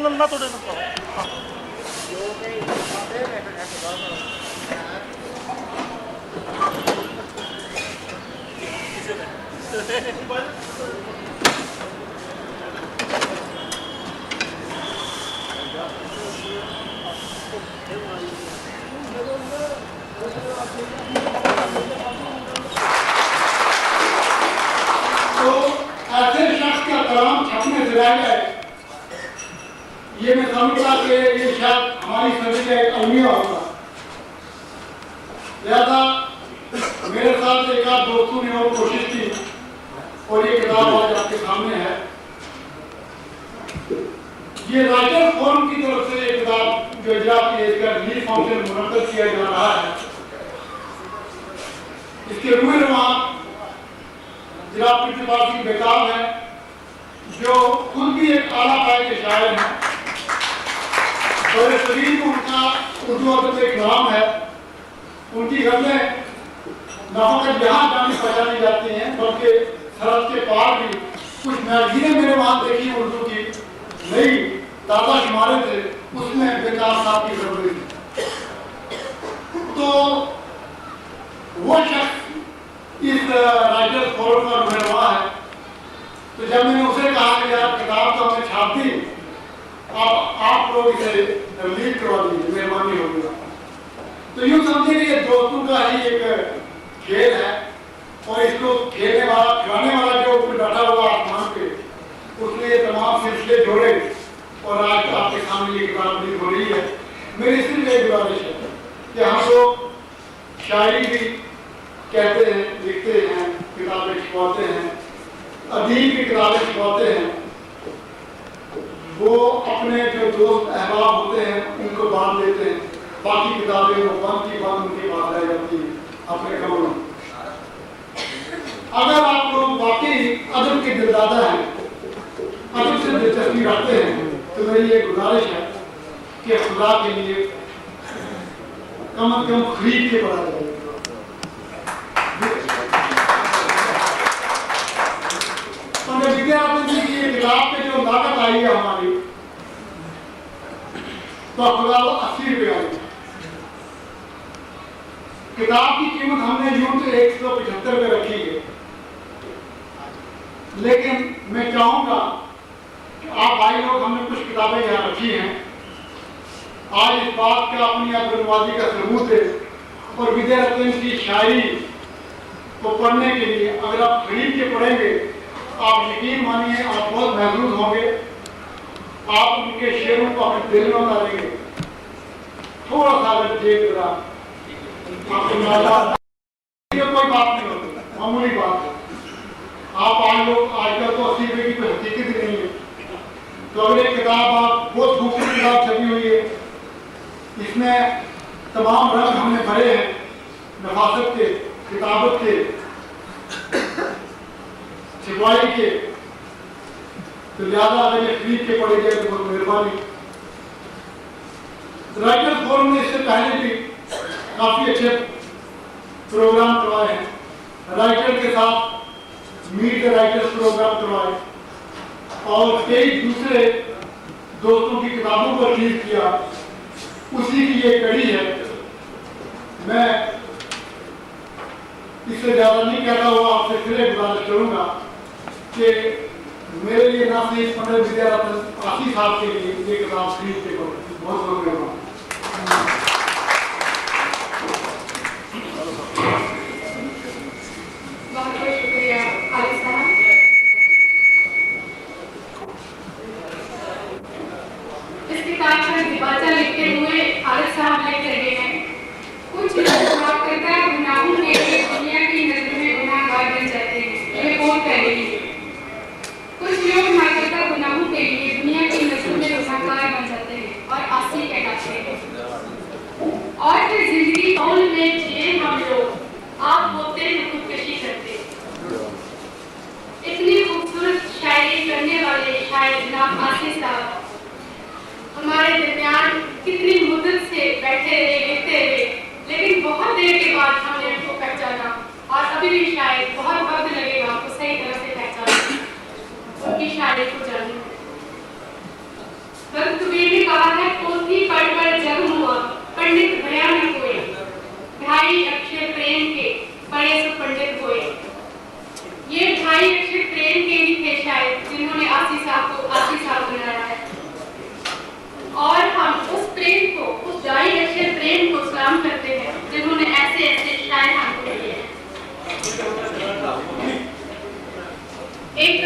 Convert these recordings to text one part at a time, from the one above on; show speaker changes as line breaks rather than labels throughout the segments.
ना तोड़े
तो ऐसे शख्स का कलाम छपने से रह जाए, ये मैं समझता कि ये शायद हमारी सभी का एक अलमिया होगा। लिहाजा मेरे साथ एक आध दोस्तों ने और कोशिश की और ये किताब आज आपके सामने है। ये राइटर फोरम की तरफ से एक किताब जो इजरा की रिलीज फाउंडेशन मुनक्किद किया जा रहा है, इसके रूए रवां जनाब की बेताब है, जो खुद भी एक आला पाए के शायर हैं और शरीर को उनका उर्दू अदब में एक नाम है। उनकी गज़लें न फकत यहाँ जानी पहचानी जाती हैं बल्कि सरहद के पार भी कुछ मैगजीनें मेरे वहाँ देखी उर्दू की नई ताज़ा शुमारे थे, उसमें बेताब साहब की जरूरी थी। तो वो शख्स इस राइटर्स फोरम का नुमाइंदा है। तो जब मैंने उसे कहा कि यार किताब तो हमने छाप दी, अब आप लोग इसे रिलीज करवा दीजिए, मेहरबानी होगी। तो यूँ समझे कि ये दोस्तों का ही एक खेल है और इसको खेलने वाला खिलाने वाला जो ऊपर बैठा हुआ आसमान पे, उसने ये तमाम सिलसिले जोड़े और आज आपके सामने ये किताब रिलीज हो रही है। मेरी सिर्फ एक गुजारिश है कि हम लोग शायरी भी कहते हैं, लिखते हैं, किताबें छपवाते हैं, अदीब की किताबें छपवाते हैं, वो अपने जो दोस्त अहबाब होते हैं उनको बांध देते हैं, बाकी किताबें वो बंद की बंद उनके पास रह जाती हैं अपने कमरों में। अगर आप लोग वाकई अदब के दिलदादा हैं, अदब से दिलचस्पी रखते हैं, तो मेरी ये गुजारिश है कि खुदा के लिए कम से कम खरीद के पढ़ा जाए। विद्यार्थी की किताब पे जो लागत आई है हमारी, तो खुदा वो 80 रुपये आई। किताब की कीमत हमने यूं तो 175 रुपये रखी है, लेकिन मैं चाहूंगा कि आप भाई लोग, हमने कुछ किताबें यहाँ रखी हैं, आज इस बात का अपनी अदबनवाजी का सबूत है और विद्यार्थियों की शायरी को पढ़ने के लिए अगर आप खरीद के पढ़ेंगे, आप यकीन मानिए आप बहुत महसूस होंगे, आप उनके शेरों को अपने दिल में उतारेंगे। थोड़ा सा अगर जेब जरा आपको कोई बात नहीं होती, मामूली बात है। आप आज लोग आजकल तो 80 रुपये की कोई हकीकत ही नहीं है। तो अगले किताब आप बहुत खूबसूरत किताब छपी हुई है, इसमें तमाम रंग हमने भरे हैं नफासत के, किताबत के, छिपाई के। तो लिहाजा अगर ये खरीद के पढ़े जाए तो बहुत मेहरबानी। राइटर्स फोरम ने इससे पहले भी काफी अच्छे प्रोग्राम करवाए हैं, राइटर के साथ मीट द राइटर्स प्रोग्राम करवाए और कई दूसरे दोस्तों की किताबों को रिलीज किया। उसी की ये कड़ी है। मैं इससे ज्यादा नहीं कहता हुआ आपसे फिर एक गुजारिश करूंगा कि मेरे लिए ना सिर्फ पंडित विद्यारत्न आशी साहब के लिए ये किताब खरीद के बहुत बहुत धन्यवाद।
बहुत शुक्रिया खालिद साहब। इस किताब का दिबाचा लिखते हुए खालिद साहब लिख रहे हैं, कुछ लोग करता गुनाहों के लिए दुनिया की नजर में गुनाहगार बन जाते हैं। ये कौन कह रही है? कुछ लोग माकता गुनाहों के लिए दुनिया की नजर में गुनाहगार बन जाते हैं और आसी कहलाते हैं। और फिर जिंदगी कौन में जिए हम लोग, आप होते हैं खुदकशी करते। इतनी खूबसूरत शायरी करने वाले वाले शायर जनाब आसिफ साहब हमारे दरमियान कितनी मुद्दत से बैठे रहे, लिखते रहे, लेकिन बहुत देर के बाद हमने उनको पहचाना और अभी भी शायद बहुत वक्त लगेगा आपको सही तरह से पहचानने, उनकी शायरी को जानने में। संत कबीर ने कहा है, पोथी पढ़ जग हुआ, पंडित भया न कोई, ढाई अक्षर प्रेम के पढ़े सो पंडित हुए। ये ढाई अक्षर प्रेम के ही थे शायद जिन्होंने आसिफ साहब को आसिफ साहब बनाया है, और हम उस प्रेम को, उस ढाई अक्षर प्रेम को सलाम करते हैं जिन्होंने ऐसे ऐसे शायर हमको दिए हैं। एक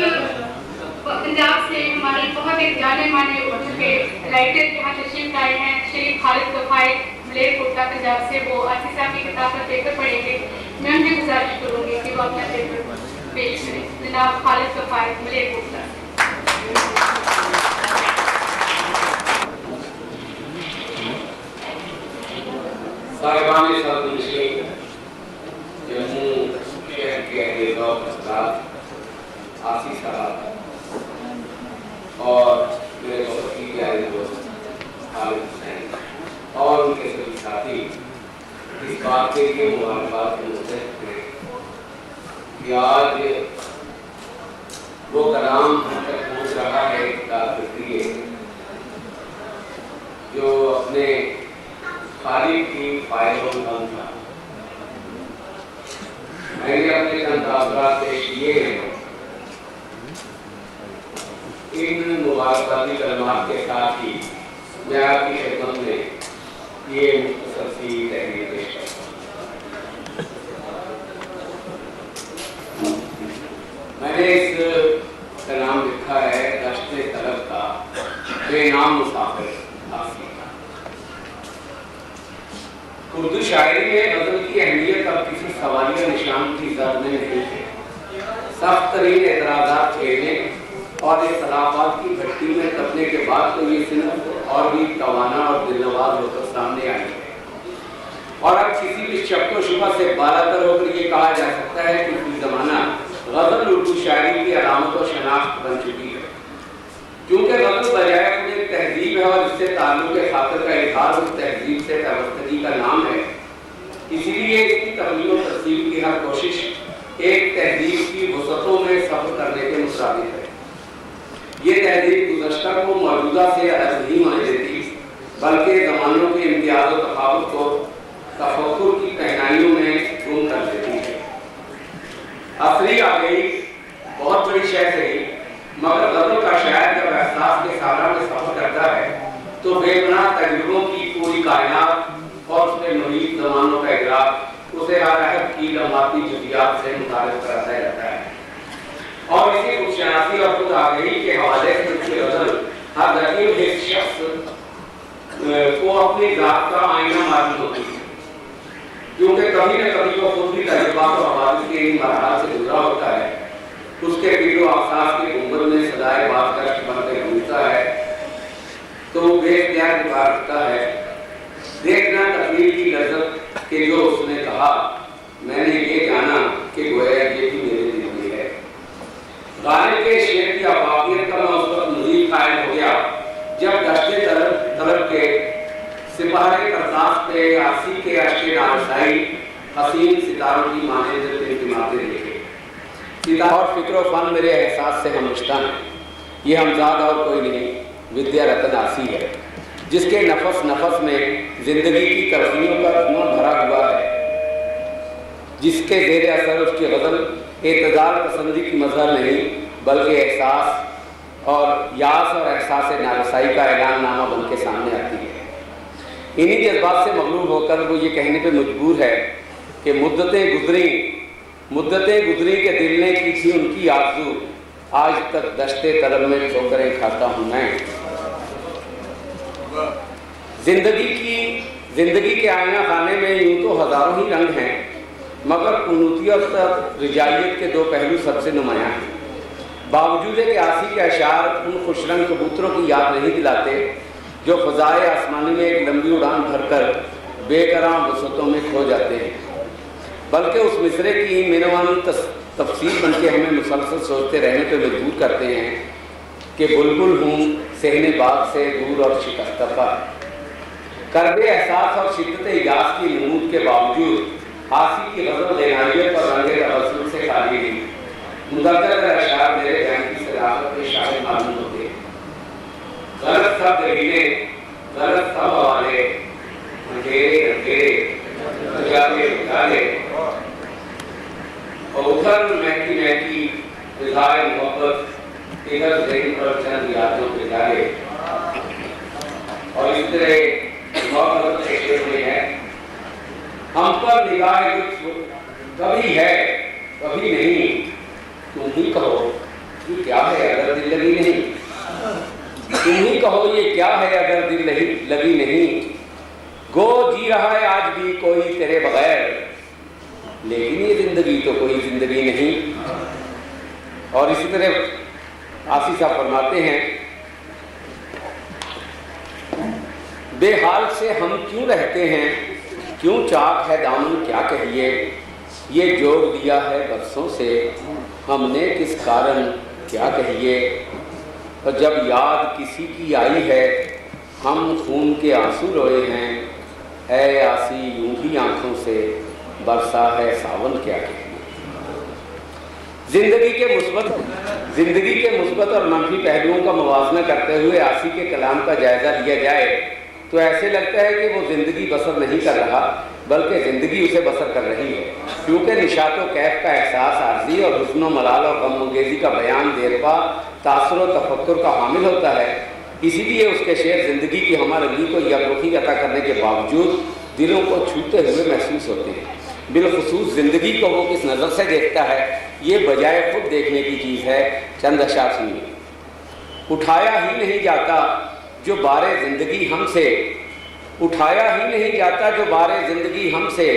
पंजाब से हमारे बहुत एक जाने माने उर्दू के राइटर यहाँ तशरीफ लाए हैं, श्री खालिद कफाई मलेरकोटला पंजाब से। वो आसिफ साहब की किताब का पेपर पढ़ेंगे। मैं उनसे गुजारिश करूंगी कि वो अपना पेपर पेश करें। जनाब खालिद कफाई मलेरकोटला।
साहिबान सदर जम्मू शहर के आसिफ साहब और मेरे बहुत ही प्यारे दोस्त खालिद हुसैन और उनके सभी साथी इस बात के लिए मुबारकबाद के मुस्तहिक थे कि आज वो कलाम हम तक पहुँच रहा है किताब के लिए जो अपने खालिद की फायदों का था। मैंने अपने चंद तासुरात पेश किए हैं। इन मुबारकाती कलमात के साथ ही मैं आपकी खिदमत में ये मुख्तसर सी तहरीर पेश करता हूँ। मैंने इस कलाम लिखा है दश्ते तलब का बेनाम मुसाफिर आसिफ। उर्दू शायरी में गज़ल की अहमियत अब किसी सवालिया निशान की जद में नहीं है। सख्त तरीन एतराज़ात झेलने और इख्तिलाफ़ात की भट्टी में तपने के बाद तो ये सिनफ और भी तवाना और दिलनवाज होकर सामने आई है। और अब किसी भी शक व शुबा से बालातर होकर ये कहा जा सकता है कि इस ज़माना गज़ल उर्दू शायरी की अलामत व शनाख्त बन चुकी है। क्योंकि गज़ल बजाय अपने तहजीब है और इससे ताल्लुक़ खातिर का इज़हार उस तहजीब से वाबस्तगी का नाम है, इसीलिए इसकी तकमील व तस्सील की हर कोशिश एक तहजीब की वसतों में सफ़र करने के मुताबिक है। ये तहजीब गुज़श्ता को मौजूदा से अलग नहीं माने देती, बल्कि ज़मानों के इम्तियाज़ व तफ़ावुत को तफक्कुर की गहराइयों में गुम कर देती है। असली आ गई बहुत बड़ी शय सही, मगर गज़ल का शायर जब एहसास के सारा में सफ़र करता है तो बेपनाह तजुर्बों की पूरी कायनात और उसमें मुहीत ज़मानों का इदराक उसे हर अहद की लम्हाती जुज़ियात से मुतारिफ कराता रहता है। और इसी खुदशनासी और खुद आगाही के हवाले से उसकी गज़ल हर दकीर एक शख्स को अपनी ज़ात का आईना मालूम होती है, क्योंकि कभी न कभी वो खुद भी तजुर्बात और हवाले के इन मरहल से गुजरा होता है। उसके पीड़ो अफसास के गुंबद में सदाए बात कष्ट बनकर घूमता है तो बेख्तियार गुजारता है। देखना तकलीफ की लज़्ज़त के जो उसने कहा, मैंने ये जाना कि गोया ये भी मेरे दिल में है। गालिब के शेर की अफाकियत का मैं उस वक्त मज़ीद कायल हो गया जब दश्ते तलब के सिपाही करतास पे आसी के अश्के नारसाई हसीन सितारों की माने टिमटिमाते देखे। सितार और फिक्र व फन मेरे एहसास से हम रिश्ता है। ये हमजाद और कोई नहीं, विद्या रतन आसी है, जिसके नफस नफस में जिंदगी की तरक्कियों का धुआं भरा हुआ है, जिसके ज़ेर असर उसकी गज़ल एतदाल पसंदी की मज़हर नहीं बल्कि एहसास और यास और एहसास नारसाई का ऐलाननामा बन के सामने आती है। इन्हीं जज्बात से मगलूब होकर वो ये कहने पे मजबूर है कि मुद्दतें गुजरी के दिल ने की थी उनकी आरज़ू, आज तक दश्ते तलब में ठोकरें खाता हूँ मैं। जिंदगी के आईना खाने में यूं तो हज़ारों ही रंग हैं, मगर कुनूतियत और रिजाइयत के दो पहलू सबसे नुमायां हैं। बावजूद के आसी के अशार उन खुशरंग कबूतरों की याद नहीं दिलाते जो फ़ज़ाए आसमानी में एक लंबी उड़ान भरकर बेकराम वसतों में खो जाते हैं, बल्कि उस मिसरे की मिनवानी तफसील बन के हमें मुसलसल सोचते रहने पर मजबूर करते हैं कि बुलबुल हूँ सहने बाग से दूर और शिकस्त पर, करबे एहसास और शिद्दत इजाज की नमूद के बावजूद हासी की गजल देनाइयत और रंगे तबस्सुम से खाली नहीं। मुदद्दर अशआर मेरे बयान की सदाकत के शायद मालूम होते। गलत शब्द हीने, गलत सब वाले, अंधेरे अंधेरे, उजाले उजाले, और उधर महकी महकी फिजाए मोहब्बत, इधर ज़हन पर चंद यादों के जाले। और इस तरह मोहब्बत के शेर में है, हम पर निगाह लुत्फ कभी है कभी नहीं, तुम ही कहो कि क्या है अगर दिल लगी नहीं, तुम ही कहो ये क्या है अगर दिल लगी नहीं। गो जी रहा है आज भी कोई तेरे बगैर, लेकिन ये जिंदगी तो कोई जिंदगी नहीं। और इसी तरह आसिफ साहब फरमाते हैं, बेहाल से हम क्यों रहते हैं, क्यों चाक है दामन क्या कहिए, ये जोग दिया है बरसों से हमने किस कारण क्या कहिए। और जब याद किसी की आई है हम खून के आंसू रोए हैं, ऐ आसी यूं ही आंखों से बरसा है सावन क्या कहिए। जिंदगी के मुस्बत और मनफी पहलुओं का मुवाजना करते हुए आसी के कलाम का जायजा लिया जाए तो ऐसे लगता है कि वो जिंदगी बसर नहीं कर रहा बल्कि जिंदगी उसे बसर कर रही है, क्योंकि निशात व कैफ का एहसास आर्जी और हुस्न व मलाल और गमगेजी का बयान देरपा तासुर व तफक्कुर का हामिल होता है। इसीलिए उसके शेर जिंदगी की हमरंगी को यकरुखी अता करने के बावजूद दिलों को छूते हुए महसूस होते हैं। बिलखुसूस जिंदगी को वो किस नज़र से देखता है ये बजाय खुद देखने की चीज़ है। चंद अशआर सुनिए। उठाया ही नहीं जाता जो बारे ज़िंदगी हमसे, उठाया ही नहीं जाता जो बारे ज़िंदगी हमसे,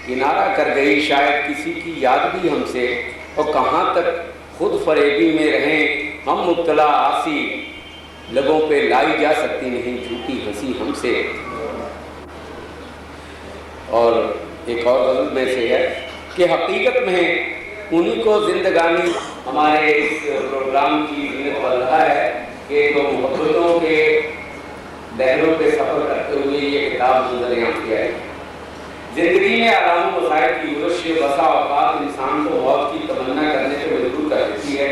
किनारा कर गई शायद किसी की याद भी हमसे। और कहाँ तक खुद फरेबी में रहें हम मुब्तला आसी, लबों पे लाई जा सकती नहीं झूठी हंसी हमसे। और एक और गज़ल में से है कि हकीकत में उन्हीं को जिंदगानी हमारे इस प्रोग्राम की ज़ीनत बन रहा है कि तो मोहब्बतों के लहरों पे सफ़र करते हुए ये किताब नजरियाँ किया है। जिंदगी में आराम वसाइल की युवश बसा औकात इंसान को मौत की तमन्ना करने से मजबूर कर देती है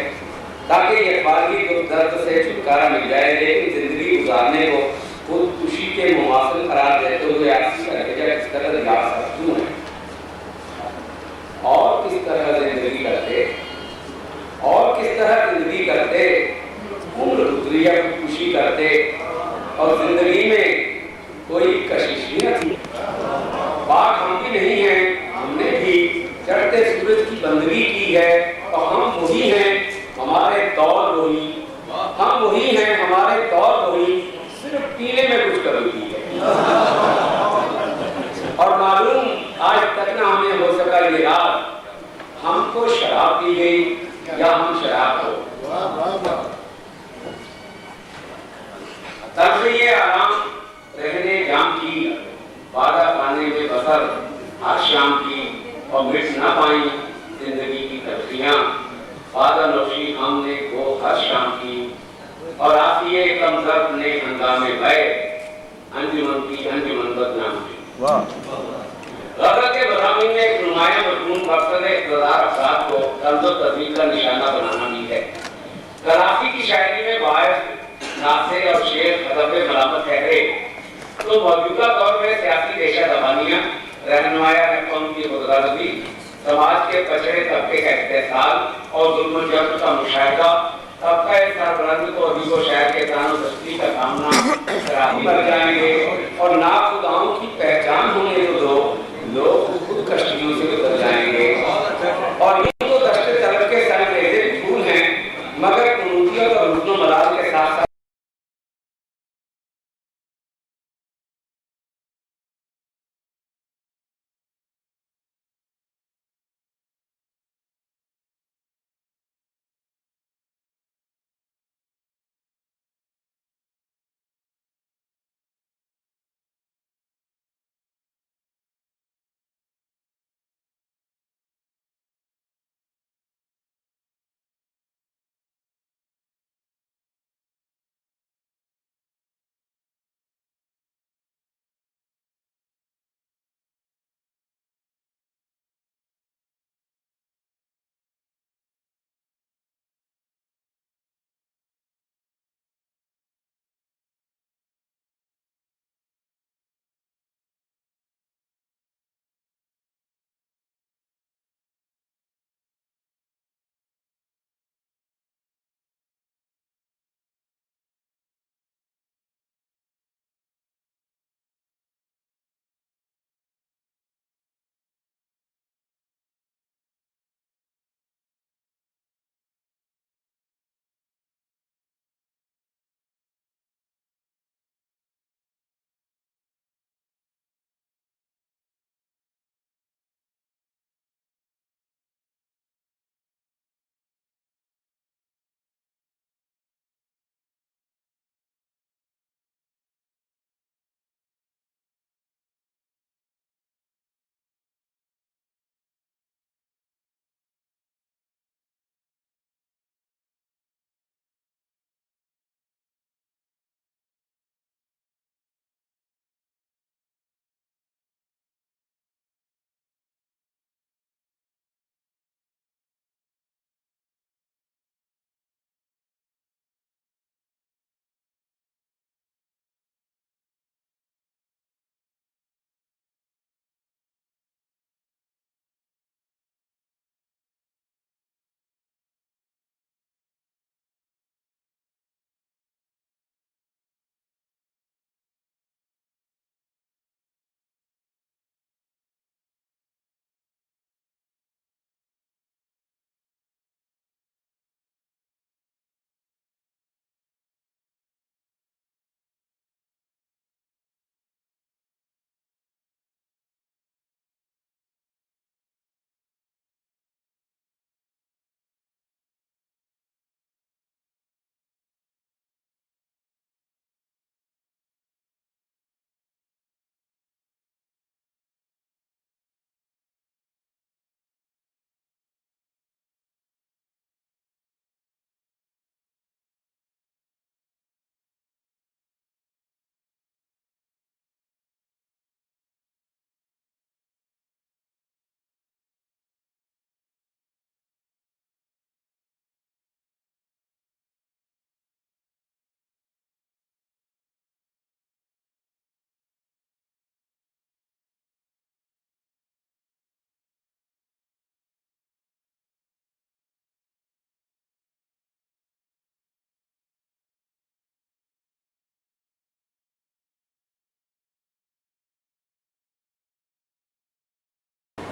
ताकि यकबारगी को दर्द से छुटकारा मिल जाए, लेकिन जिंदगी गुजारने को खुदकुशी के मुमासिल करार देते हुए आसी का नतीजा किस तरह रियासत क्यों है और किस तरह जिंदगी करते और किस तरह जिंदगी करते, उम्र गुजरिया खुदकुशी करते और जिंदगी में कोई कशिश भी न थी। बात हम भी नहीं है, हमने भी चढ़ते सूरज की बंदगी की है और हम वही हैं हमारे दौर वही, हम वही हैं हमारे दौर वही, सिर्फ पीने में कुछ कमी की है। और मालूम आज तक ना हमें हो सका ये रात, हमको शराब पी गई या हम शराब को। तब से ये आराम रहने जाम की, वादा पाने में बसर हर शाम की, और मिट ना पाई जिंदगी की तलखियां, वादा नौशी हमने वो हर शाम की। और आसिए कमजोर ने हंगामे भय, अंजुमन की अंजुमन बदनाम हुई। गज़ल के बदामी में एक नुमाया मजमून मकसद इक़्तिदार अफराद को तर्ज़ व तज़मीन का निशाना बनाना भी है। कराची की शायरी में वाइज नासे और शेर अदब मलामत ठहरे तो मौजूदा दौर में सियासी रेशा दबानियाँ, रहनुमाया कौम की गुज़रानी, समाज के पछड़े तबके का इस्तेसाल और जुल्म जबर का मुशाहिदा, तबका सरबराही को अदीब व शायर के तानो तस्लीम का सामना शराबी बन जाएंगे और नाखुदाओं की पहचान होने तो लोग खुद कश्तियों से गुजर जाएंगे। और ये तो दश्त तलब के सर में फूल हैं, मगर कुनूतियत और हुस्न मलाल के साथ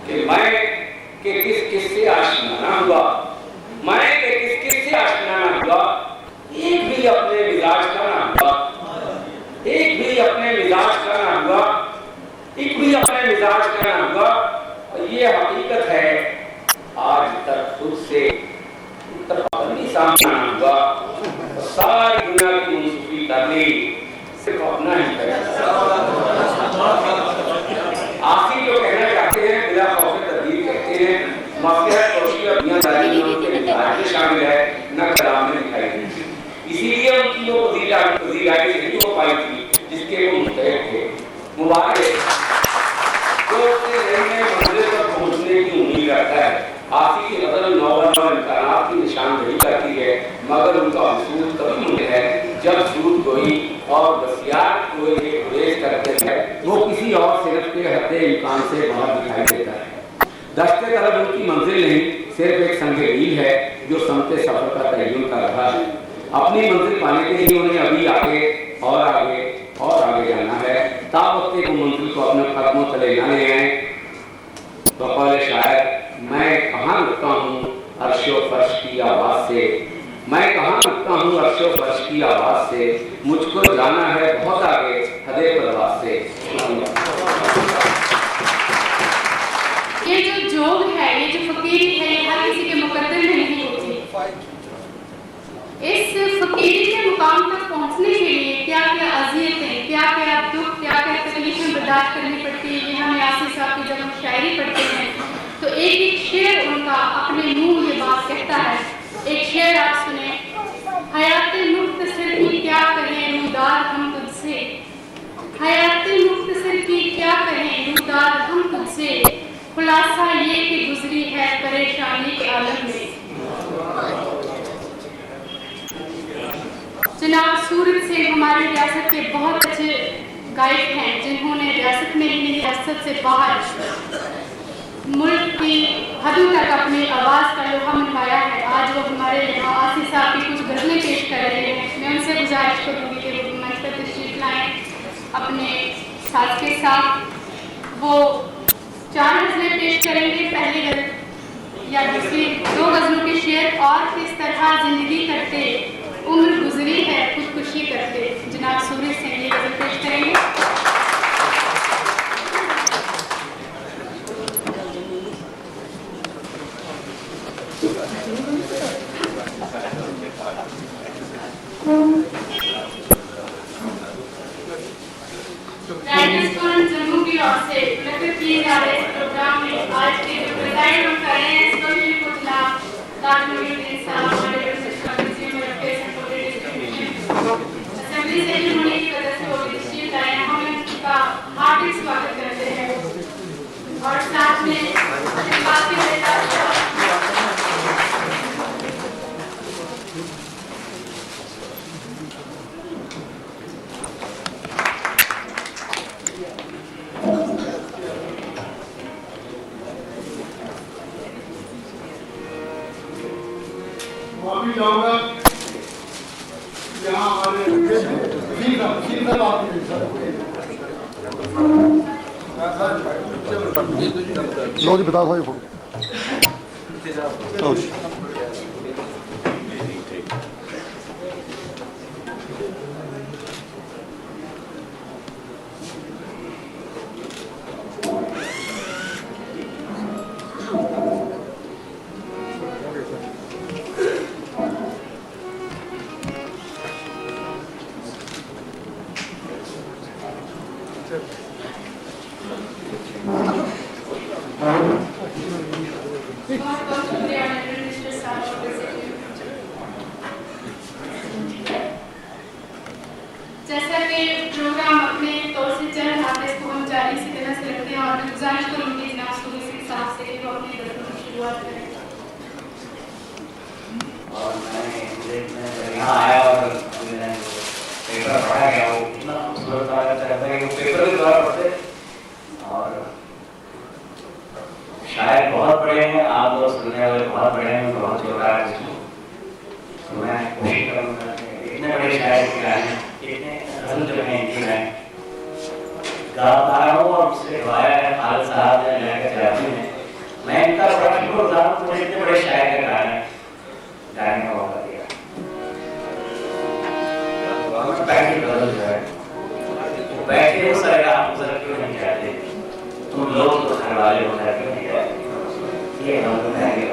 कि मैं के किस से आशना हुआ, मैं के किस से आशना हुआ, एक भी अपने मिजाज का ना हुआ, एक भी अपने मिजाज का ना हुआ, एक भी अपने मिजाज का ना हुआ। और ये हकीकत है आज तक खुद से इत्तफाक़ी सामना हुआ। तो सारी दुनिया की मुंसूफी करनी सिर्फ अपना ही है। आखिर जो कहना चाहते हैं बिला खौफ तदबीर कहते हैं, मसलहत तौसीअ और दुनियादारी में उनके मिजाज में शामिल है, न कलाम में दिखाई देती। इसीलिए उनकी वो वज़ीर-ए-आज़म नहीं हो पाई थी जिसके वो मुस्तहिक़ थे। मुबारक जो उससे नई मंजिल पर पहुंचने की उम्मीद रखता है। आखिर के बदल नौबत और इम्कानात की निशानदेही करती है, मगर उनका वसूल तभी मुमकिन है जब सूद गोई और वसियात को ये गुरेज करते हैं वो किसी और सिर्फ के हद इम्कान से बाहर दिखाई देता है। दस्ते तरफ उनकी मंजिल नहीं, सिर्फ एक संगे मील है जो समते सफर का तय्युन कर रहा है। अपनी मंजिल पाने के लिए उन्हें अभी आगे और आगे और आगे जाना है। तावक्ते को मंजिल को अपने कदमों तले न ले आए। बकौल शायर, मैं कहाँ रुकता हूँ अर्शो फर्श की आवाज़ से, मैं कहाँ रुकता हूँ अर्शो फर्श की आवाज़ से, मुझको जाना है बहुत आगे हदे परवाज़ से।
ये जो जोग है, ये जो फकीरी है, ये हर किसी के मुकद्दर में नहीं होती। इस फकीरी के मुकाम तक पहुंचने के लिए क्या क्या अज़ियतें, क्या क्या दुख, क्या क्या तकलीफें बर्दाश्त करनी पड़ती है। ये हम यासीन साहब की जब हम शायरी पढ़ते हैं तो एक एक शेर उनका अपने मुंह ये बात कहता है। एक शेर आप सुने, हयाते मुख्तसर की क्या कहें रुदार हम तुझसे, हयाते मुख्तसर की क्या कहें रुदार हम तुझसे, खुलासा ये कि गुजरी है परेशानी के आलम में। जनाब सूरज से हमारी रियासत के बहुत अच्छे गायक हैं जिन्होंने रियासत में ही नहीं रियासत से बाहर मुल्क की हदों तक अपनी आवाज़ का लोहा मनवाया है। आज वो हमारे यहाँ आसिफ साहब की कुछ गज़लें पेश कर रहे हैं। मैं उनसे गुजारिश करूँगी कि वो मंच पर तशरीफ लाएँ अपने साथ के साथ। वो 4 गज़लें पेश करेंगे। पहली गज़ल या दूसरी 2 गज़लों के शेर, और किस तरह ज़िंदगी करते उम्र गुजरी है खुदकुशी करते, जनाब सूरज से ये गज़ल पेश करेंगे। राइटर्स फोरम जम्मू की ओर से मुनक्किद किए जा रहे इस प्रोग्राम में आज के जो प्रेज़ाइड हम कर रहे हैं इसको भी कुछ लाभ ताजमुद्दीन साहब हमारे consumer affairs and distribution assembly से उन्होंने की वजह से वो डिस्ट्रीब्यूट आए हैं। हम उनका हार्दिक स्वागत करते हैं और साथ में अपनी बात के लिए
माफी चाहूंगा यहाँ हमारे
लो जी बता दो
जैसा कि प्रोग्राम अपने तौर से चल रहा है इसको हम जारी इसी तरह से रखते हैं और मैं गुजारिश करूँगी जनाब सूरज के साथ से कि वो अपनी गज़ल की शुरुआत करें।
और मैं यहाँ आया और मैंने पेपर पढ़ा गया वो इतना खूबसूरत चाहता है कि वो पेपर के द्वारा पढ़ते और शायद बहुत बड़े हैं, आप लोग सुनने वाले बहुत बड़े हैं, बहुत छोटा है। तो मैं कोशिश करूँगा इतने बड़े शायर क्या हैं, इतने गज़ल जो हैं इनकी मैं गा पा रहा हूँ और मुझसे गवाया है खालिद साहब ने लेकर जाती हैं। मैं इनका बड़ा शुक्रगुजार हूं, मुझे इतने बड़े शायर का गाने गाने का मौका दिया। तो बैठे गजल जो है बैठे हो सारे आप गुजर क्यों नहीं जाते, तुम लोग तो घर वाले हो जाते क्यों नहीं जाते, ये हम लोग कहेंगे।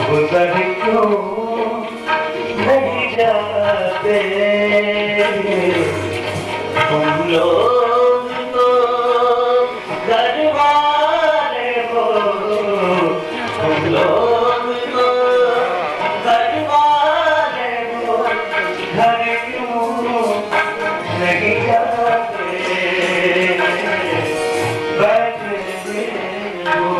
गुजर क्यों नहीं जाते तुम लोग तो घर वाले हो, तुम लोग तो घर वाले हो, घर क्यों नहीं जाते बैठे हो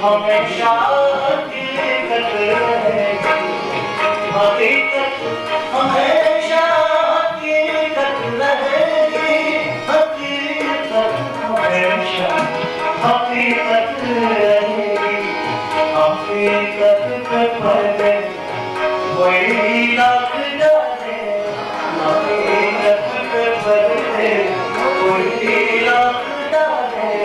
हमेशा हकीकत रहेगी, हकीकत हमेशा हकीकत रहेगी, हकीकत हमेशा हकीकत रहेगी, हकीकत पे पर्दे कोई लाख डाले, हकीकत पे पर्दे कोई लाख डाले,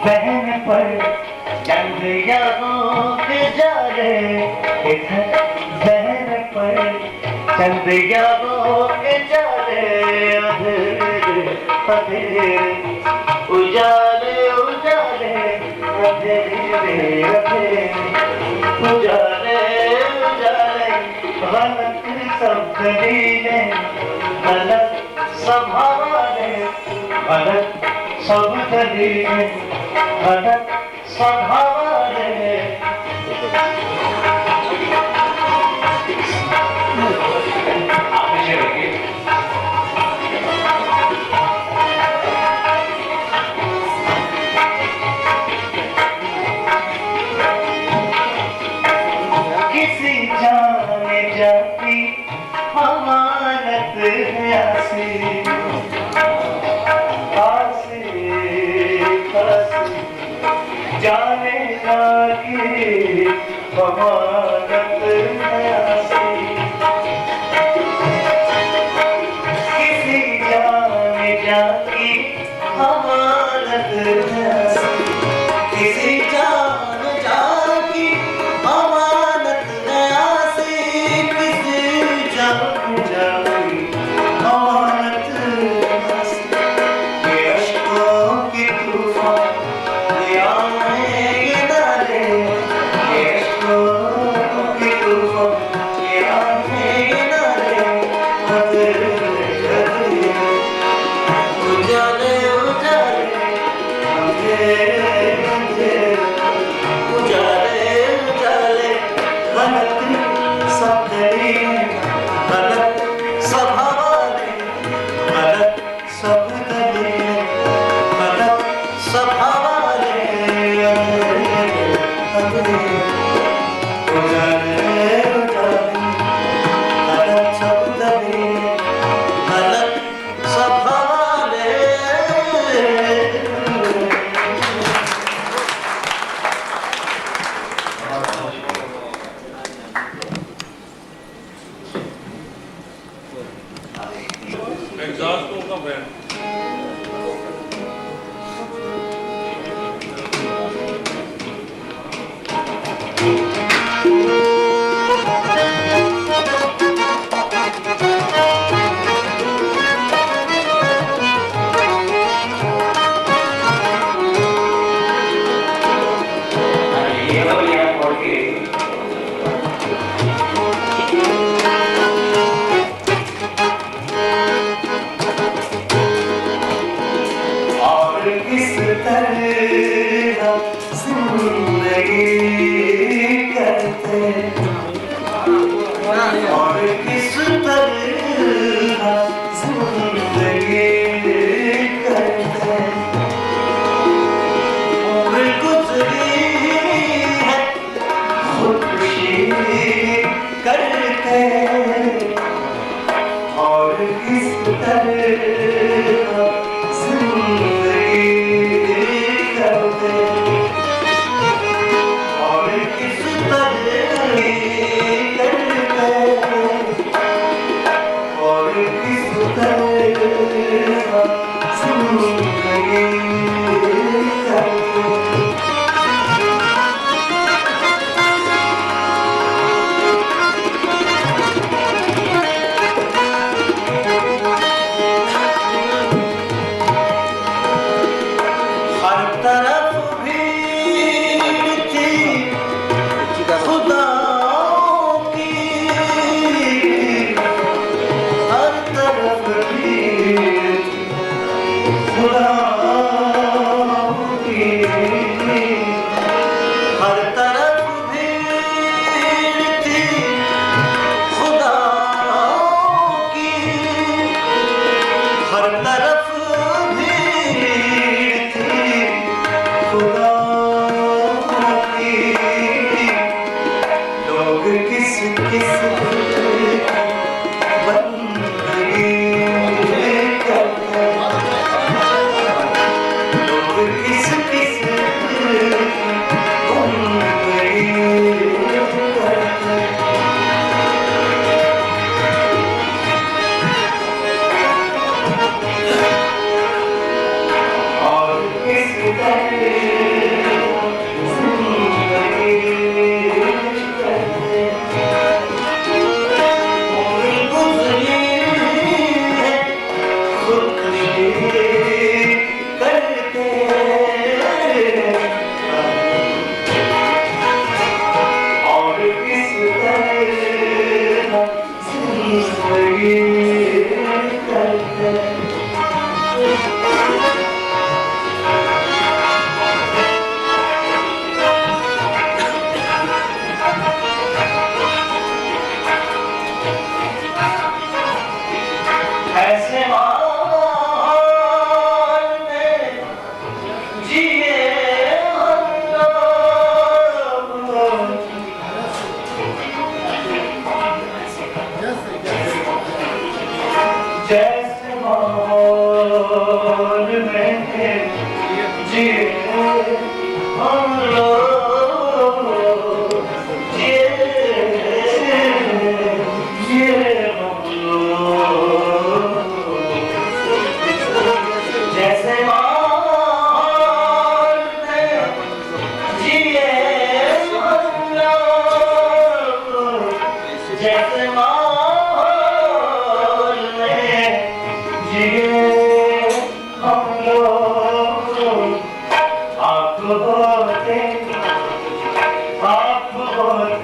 बहन पर चंद यादों के जाले, बहन पर चंद यादों के जाले, अधेरे अधेरे उजाले उजाले, अधेरे अधेरे उजाले उजाले, गलत सब दलीले, गलत सब हवाले, गलत सब दलीले, गलत सब हवाले। किसी जाने जाती अमानत है आसी, जाने जाके अमानत है आसी, किसी जाने जाकी अमानत है आसी, किसी जान जाकी अमानत है आसी, किसी जान जाकी अमानत है आसी, ये अश्कों की तूफान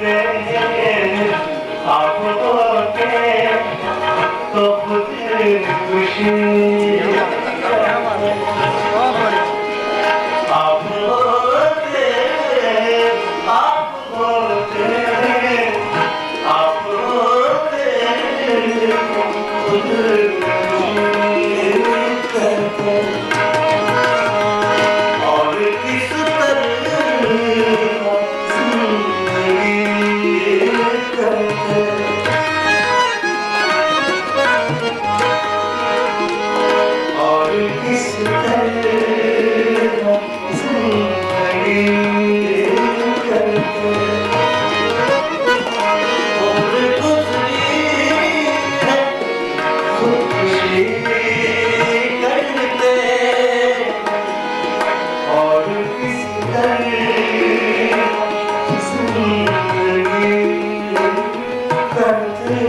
होते आप होते तो खुद खुशी आप होते खुद और किस तरह और किस तरह और गुजरी है खुशी करते और किस तरह जिंदगी करते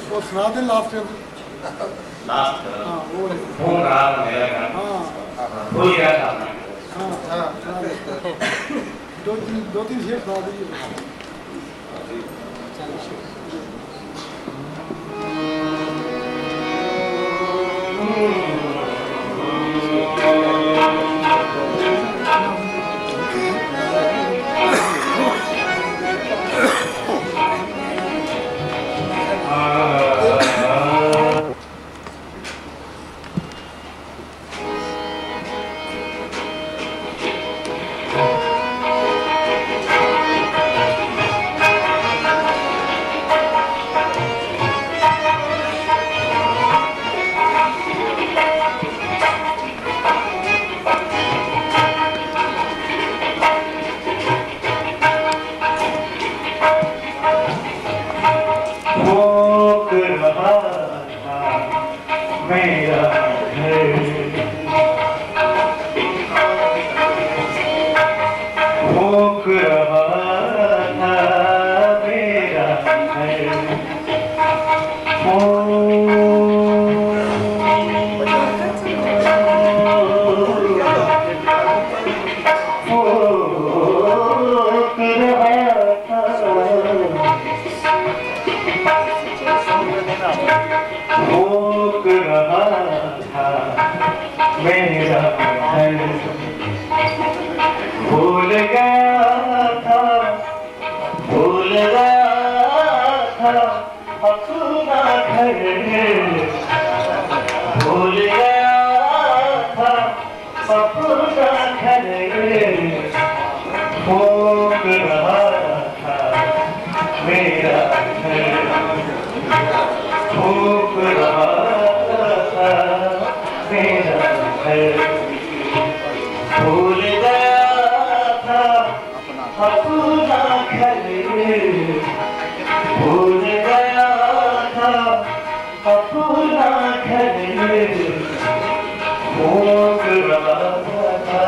वो सुना दे लास्ट
लास्ट
हाँ वो
घूम रहा था मेरा गाना
हाँ
भूल गया था अपना
हाँ सुना दे। दो तीन शेर सुना दीजिए
भोग रहा था मेरा घर भोग रहा था मेरा भोग रहा था मेरा घर भूल गया था अपना घर भूल गया था अपना घर भोग रहा था मेरा घर भूख रहा था मेरा घर भूल गया था अपना घर भूल गया था अपना घर भूख रहा था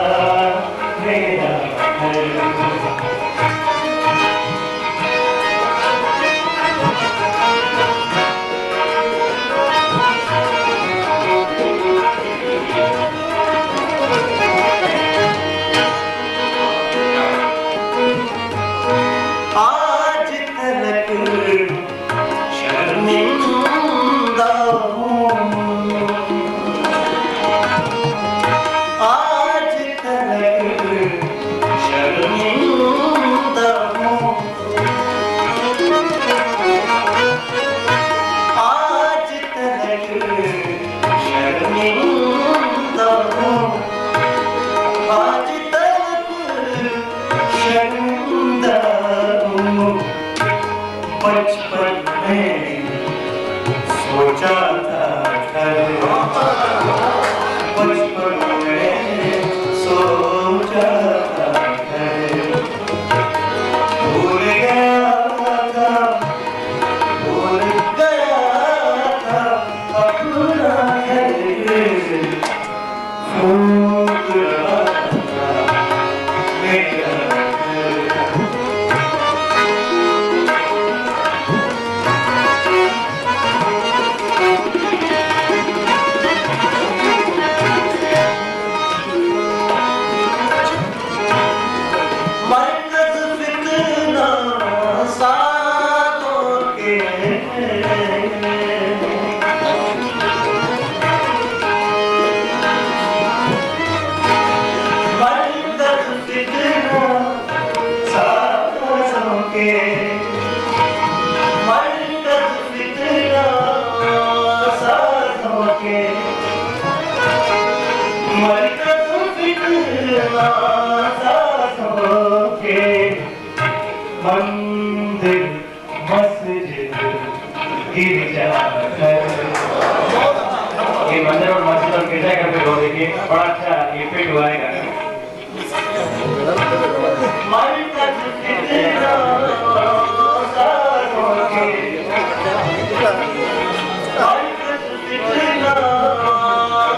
मेरा घर आज तक शर्मिंदा हूँ आज तक शर्मिंदा हूँ आज तक शर्मिंदा हूँ आज तक शर्मिंदा हूँ बचपन में सोचा था बचपन में सोचा था भूल गया था अपना घर के मरकत फिक्र सांसों के मंदिर मस्जिद गिरजाघर। ये मंदिर और मस्जिद और गिरजाघर पे गौर देखिए, बड़ा अच्छा ये फिट हुआ है गाना। मरकत फिक्र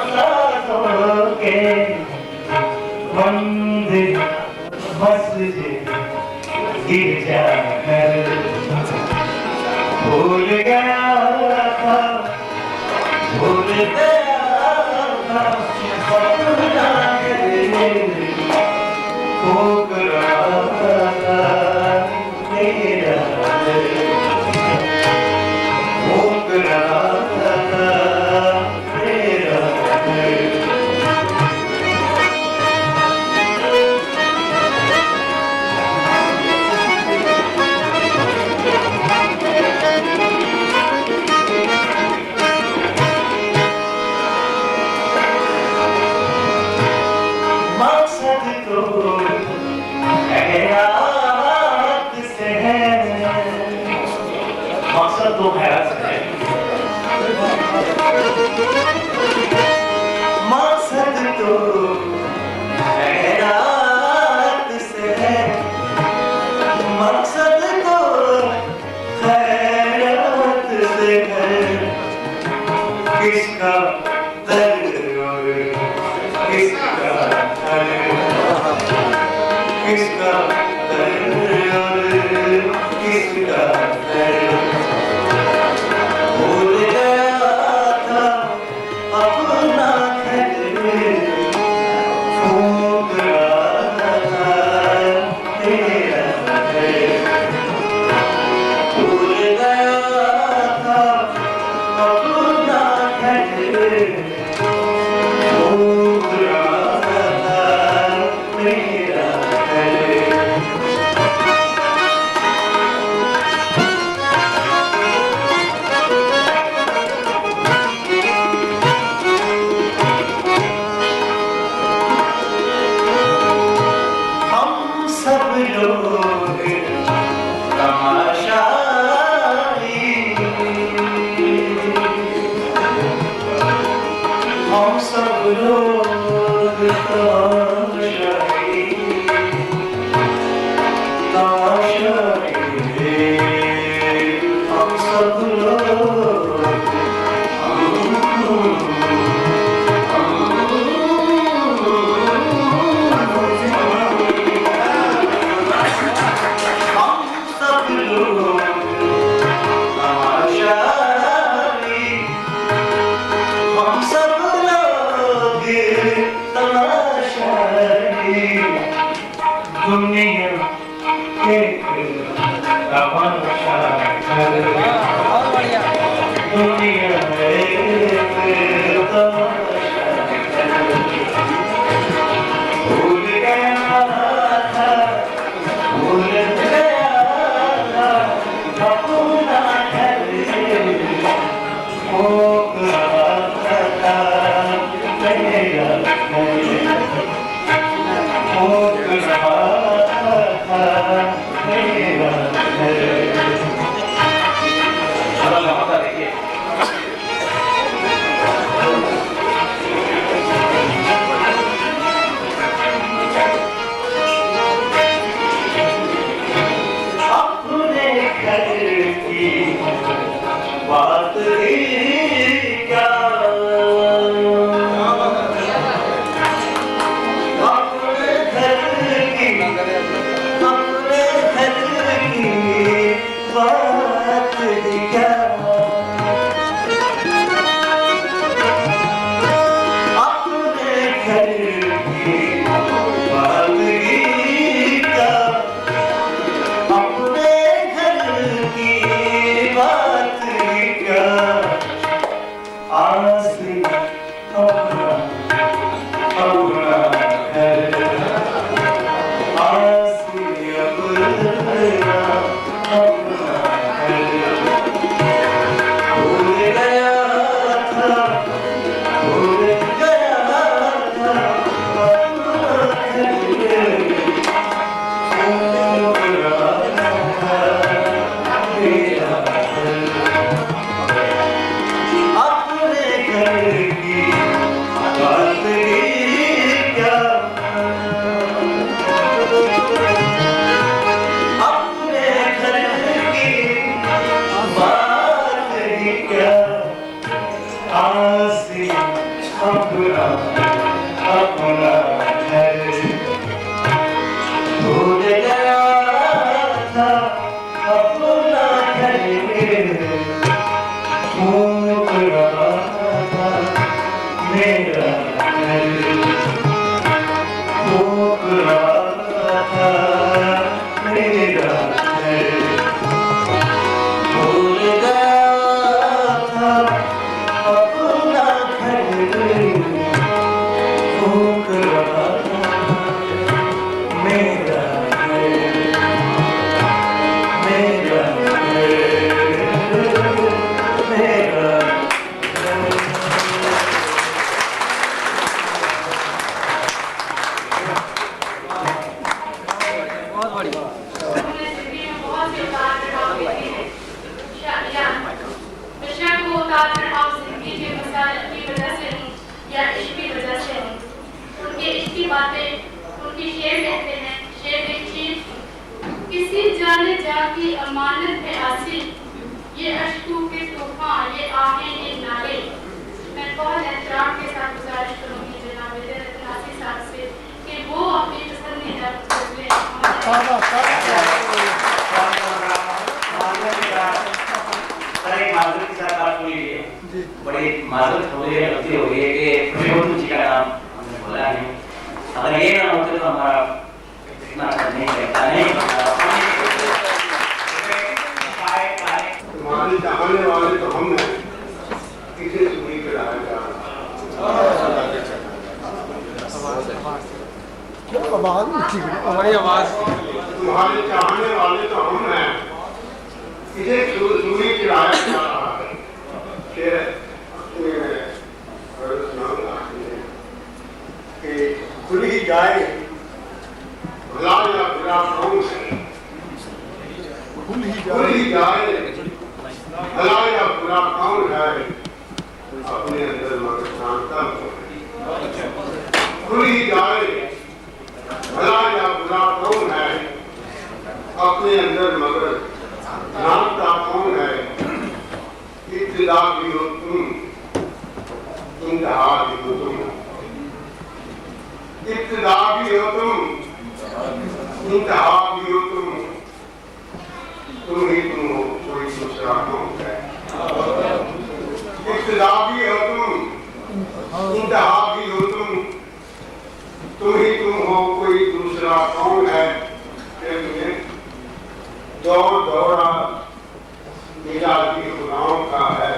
सांसों के मंदिर मस्जिद गिरजाघर भूल गया था, भूल गया था सपना फूक रहा था मेरा फूक रहा था मेरा। मकसद तो खैरात से है, मकसद तो खैरात से है, मकसद तो खैरात से है, मकसद तो खैरात से है। किसका दर्द और किसका किसका दर्द और किसका दर्द भूल गया था अपना घर फूक रहा था तेरा घर। भूल गया था अपना घर फूक रहा था मेरा घर। हम सब लोग तमाशाई, हम सब लोग तमाशाई, तमाशाई, हम सब लोग हम सब लोग तमाशाई, हम सब लोग तमाशाई। दुनिया एक तमाशा घर, दुनिया एक तमाशा घर। भूल गया था, भूल गया था अपना घर फूक रहा था मेरा घर फूक रहा था मेरा घर।
देखिए
अपने घर की बात ही क्या, अपने घर की बात ही क्या, अपने घर की बात ही क्या, अपने घर की बात क्या। आसी अपना अपना घर, आसी अपना अपना घर। भूल गया था आसी अपना अपना घर भूल गया था अपना घर भूल रहा था मेरा घर भूल रहा था मेरा घर भूल गया था अपना घर भूल रहा था मेरा घर मेरा मेरा
उन्होंने जिंदगी में बहुत से उतार चढ़ाव देखे हैं। बेशक वो उतार चढ़ाव जिंदगी के मसाइल की वजह से हों या इश्क की वजह से हों, उनके इश्क की बातें उनकी शेर कहते हैं। शेर देखिए, किसी जाने जा की अमानत है हासिल, ये अश्कों के तूफान, ये आहें, ये नाले। मैं बहुत एहतराम के साथ गुजारिश करूंगी जनाब रत्नासी साहब से कि वो अपनी पसंदीदा गज़लें
माजरत के साथ बात हुई है, बड़ी माजरत हो रही है, गलती हो गई है कि प्रियोदू जी का नाम हमने बोला नहीं। अगर ये ना होते तो हमारा इतना नहीं रहता नहीं।
तुम्हारे चाहने वाले तो हम हैं, किसे सुनी के लाया जा रहा
हमारी आवाज
तुम्हारे चाहने वाले तो हम हैं, किसे सुनी के लाया जा रहा है। शेर कि खुल ही जाए भला या बुरा कौन है, खुल ही जाए भला या बुरा कौन है, अपने अंदर मगर शांता खुल ही जाए भला या बुरा कौन है, अपने अंदर मगर जानता कौन है। इब्तिदा भी हो तुम, इंतहा भी हो तुम, इब्तिदा भी हो तुम, इंतहा भी हो तुम ही तुम हो, कोई दूसरा कौन है। इब्तिदा भी हो तुम, इंतहा भी हो तुम ही तुम हो, कोई दूसरा कौन है। दौड़ दौड़ा मिजाजी खुदाओं का है,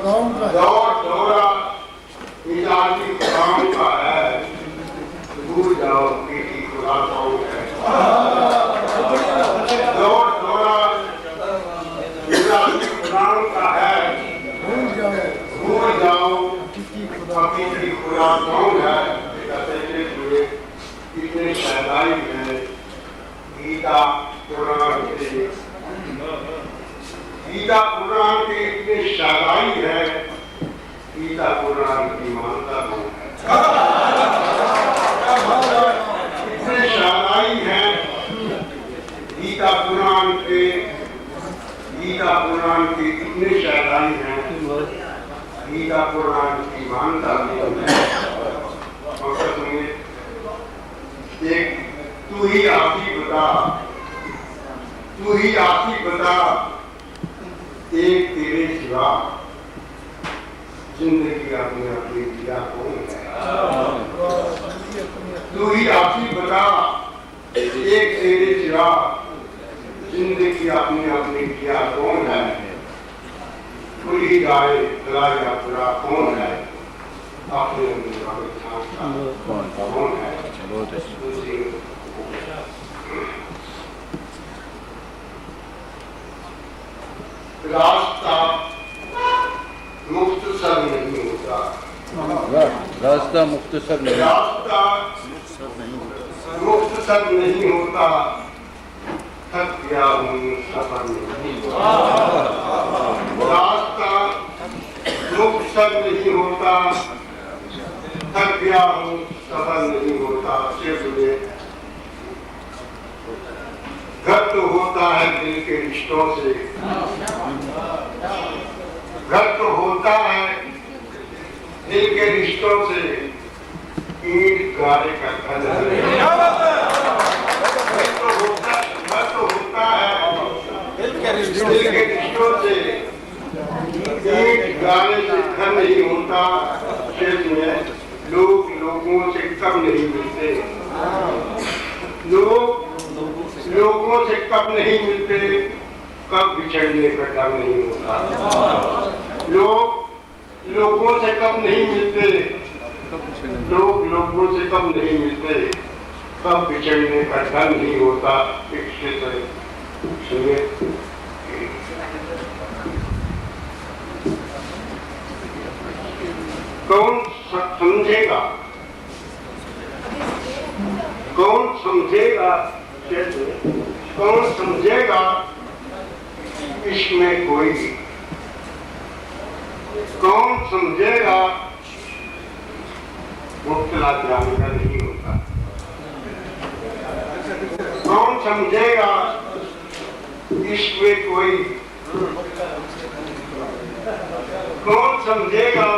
दौड़ दौड़ा मिजाजी खुदाओं का है, भूल जाओ बेटी खुदा कौन है। दौड़ दौड़ा मिजाजी खुदाओं का है, भूल जाओ बेटी खुदा कौन है। कितने शहदाई है गीता कुरान के, गीता कुरान के इतने शादाई है, गीता कुरान की मानता हूँ। इतने शादाई है गीता कुरान के, गीता कुरान की इतने शादाई है, गीता कुरान की मानता हूँ। एक तू ही आखी बता, तू ही आखी बता, एक तेरे सिवा जिंदगी अपने अपने दिया कौन है। तू ही आखी बता, एक तेरे सिवा जिंदगी अपने अपने दिया कौन है। खुल ही जाए भला या बुरा कौन है, अपने कौन है। रास्ता मुख्तसर नहीं होता,
रास्ता मुख्तसर नहीं,
रास्ता मुख्तसर नहीं होता, थक गया हूँ सफर नहीं होता। रास्ता मुख्तसर नहीं होता, थक गया हूँ सफर नहीं होता। सिर्फ घर तो होता है दिल के रिश्तों से, घर तो होता है दिल के रिश्तों से, ईंट गारे का घर तो होता है दिल के रिश्तों से, ईंट गारे से घर नहीं होता। क्षेत्र में लोग लोगों से कब नहीं मिलते, लोग लोगों से कब नहीं मिलते, कब बिछड़ने का डर नहीं होता। लोग लोगों से कब नहीं मिलते, लोग लोगों से कब नहीं मिलते, कब बिछड़ने का डर नहीं होता। एक से सुनिए। कौन समझेगा, कौन समझेगा, कौन समझेगा इसमें कोई, कौन समझेगा मुब्तला जाने का नहीं होता। कौन समझेगा इसमें कोई, कौन समझेगा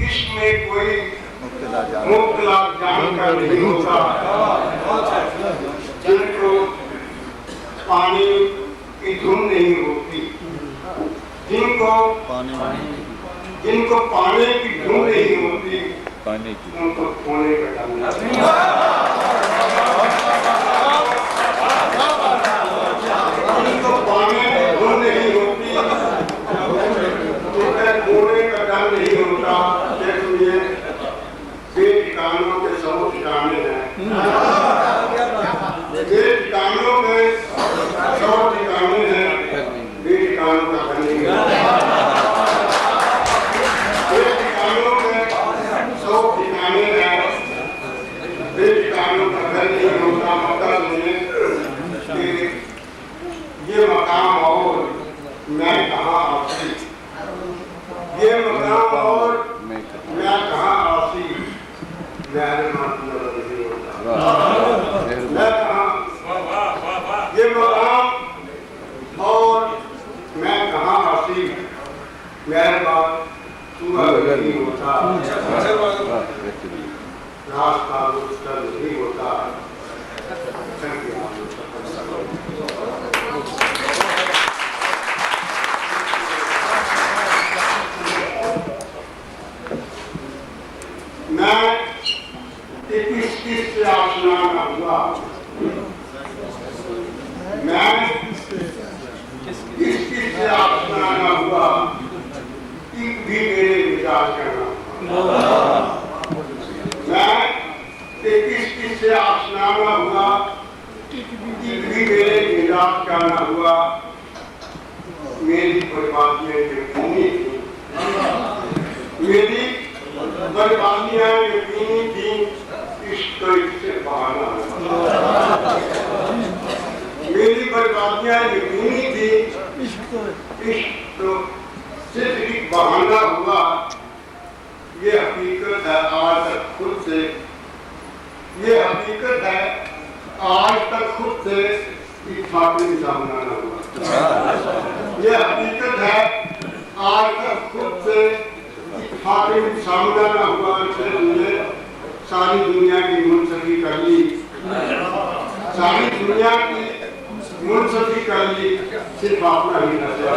इसमें कोई मुब्तला जाने का नहीं होता। जिनको पानी की धुन नहीं होती, जिनको पानी की धुन नहीं होती, उनको खोने का डर नहीं। जिनको पानी की धुन नहीं होती, उनके खोने का डर नहीं होता। इसलिए बेठिकानों के 100 ठिकाने हैं, बेठिकानों के 100 ठिकाने हैं, बेठिकानों का घर नहीं होता। बेठिकानों के 100 ठिकाने हैं, बेठिकानों का घर नहीं होता। मतलब कि ये मकाम और मैं कहाँ आसी, ये मकाम और मैं कहाँ आसी, मेरे मतलब नहीं होता। मैं कहाँ, ये मकाम और मैं कहाँ आसी, मेरे बात पूरा नहीं होता। रास्ता मुश्किल नहीं होता। मैं 21 से आसमाना हुआ, मैं 21 से आसमाना हुआ, एक भी मेरे मिजाज का नाम। मैं 21 से आसमाना हुआ, एक भी मेरे मिजाज का ना हुआ। मेरी बर्बादियां यकीनी थी, मेरी बर्बादियां यकीनी थी, इश्क से बहाना। मेरी बर्बादियां यकीनी थी, इश्क सिर्फ एक बहाना हुआ। ये हकीकत है आज तक खुद से, ये हकीकत है आज तक खुद से इत्तेफाकी सामना न हुआ। ये हकीकत है आज तक खुद से इत्तेफाकी सामना न हुआ। इसलिए सारी दुनिया की मुनसफी कर ली, सारी दुनिया की मुनसफी कर ली, सिर्फ अपना ही नजर।